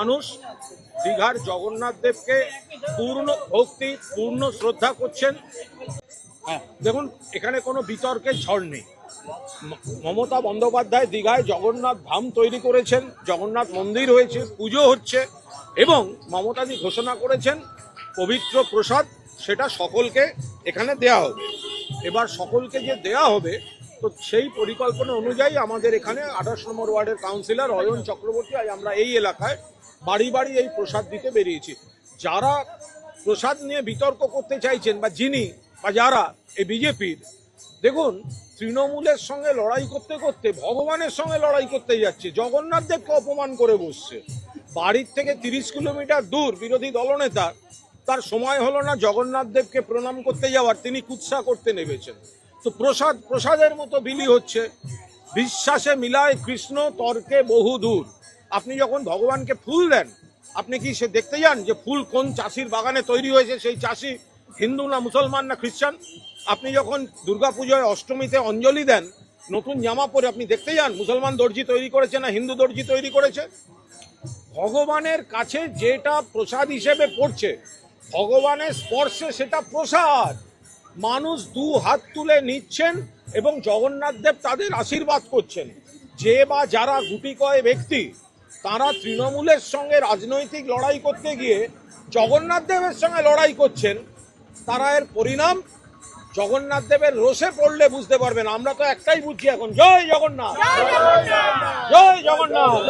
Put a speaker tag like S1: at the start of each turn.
S1: মানুষ দীঘার জগন্নাথ দেবকে পূর্ণ ভক্তি পূর্ণ শ্রদ্ধা করছেন। দেখুন, এখানে কোনো বিতর্কের ঝড় নেই। মমতা বন্দ্যোপাধ্যায় দীঘায় জগন্নাথ ধাম তৈরি করেছেন, জগন্নাথ মন্দির হয়েছে, পুজো হচ্ছে, এবং মমতাজি ঘোষণা করেছেন পবিত্র প্রসাদ সেটা সকলকে এখানে দেয়া হবে। এবার সকলকে যে দেয়া হবে, তো সেই পরিকল্পনা অনুযায়ী আমাদের এখানে 28 নম্বর ওয়ার্ডের কাউন্সিলর অয়ন চক্রবর্তী, আজ আমরা এই এলাকায় বাড়ি বাড়ি এই প্রসাদ দিতে বেরিয়েছি। যারা প্রসাদ নিয়ে বিতর্ক করতে চাইছেন বা যারা এই বিজেপির, দেখুন, তৃণমূলের সঙ্গে লড়াই করতে করতে ভগবানের সঙ্গে লড়াই করতে যাচ্ছে, জগন্নাথ দেবকে অপমান করে বসছে। বাড়ির থেকে 30 কিলোমিটার দূর বিরোধী দলনেতা, তার সময় হলো না জগন্নাথ দেবকে প্রণাম করতে যাওয়ার, তিনি কুৎসা করতে নেমেছেন। তো প্রসাদের মতো বিলি হচ্ছে। বিশ্বাসে মিলায় কৃষ্ণ, তর্কে বহু দূর। আপনি যখন ভগবানকে ফুল দেন, আপনি কি সে দেখতে যান যে ফুল কোন চাষির বাগানে তৈরি হয়েছে, সেই চাষি হিন্দু না মুসলমান না খ্রিস্টান? আপনি যখন দুর্গাপুজোয় অষ্টমীতে অঞ্জলি দেন, নতুন জামা পরে আপনি দেখতে যান মুসলমান দর্জি তৈরি করেছে না হিন্দু দর্জি তৈরি করেছে? ভগবানের কাছে যেটা প্রসাদ হিসেবে পড়ছে, ভগবানের স্পর্শে সেটা প্রসাদ। মানুষ 2 হাত তুলে নিচ্ছেন এবং জগন্নাথ দেব তাদের আশীর্বাদ করছেন। যে বা যারা গুটিকয় ব্যক্তি, তারা তৃণমূলের সঙ্গে রাজনৈতিক লড়াই করতে গিয়ে জগন্নাথ দেবের সঙ্গে লড়াই করছেন, তারা এর পরিণাম জগন্নাথ দেবের রোষে পড়লে বুঝতে পারবেন। আমরা তো একটাই বুঝছি এখন, জয় জগন্নাথ, জয় জগন্নাথ।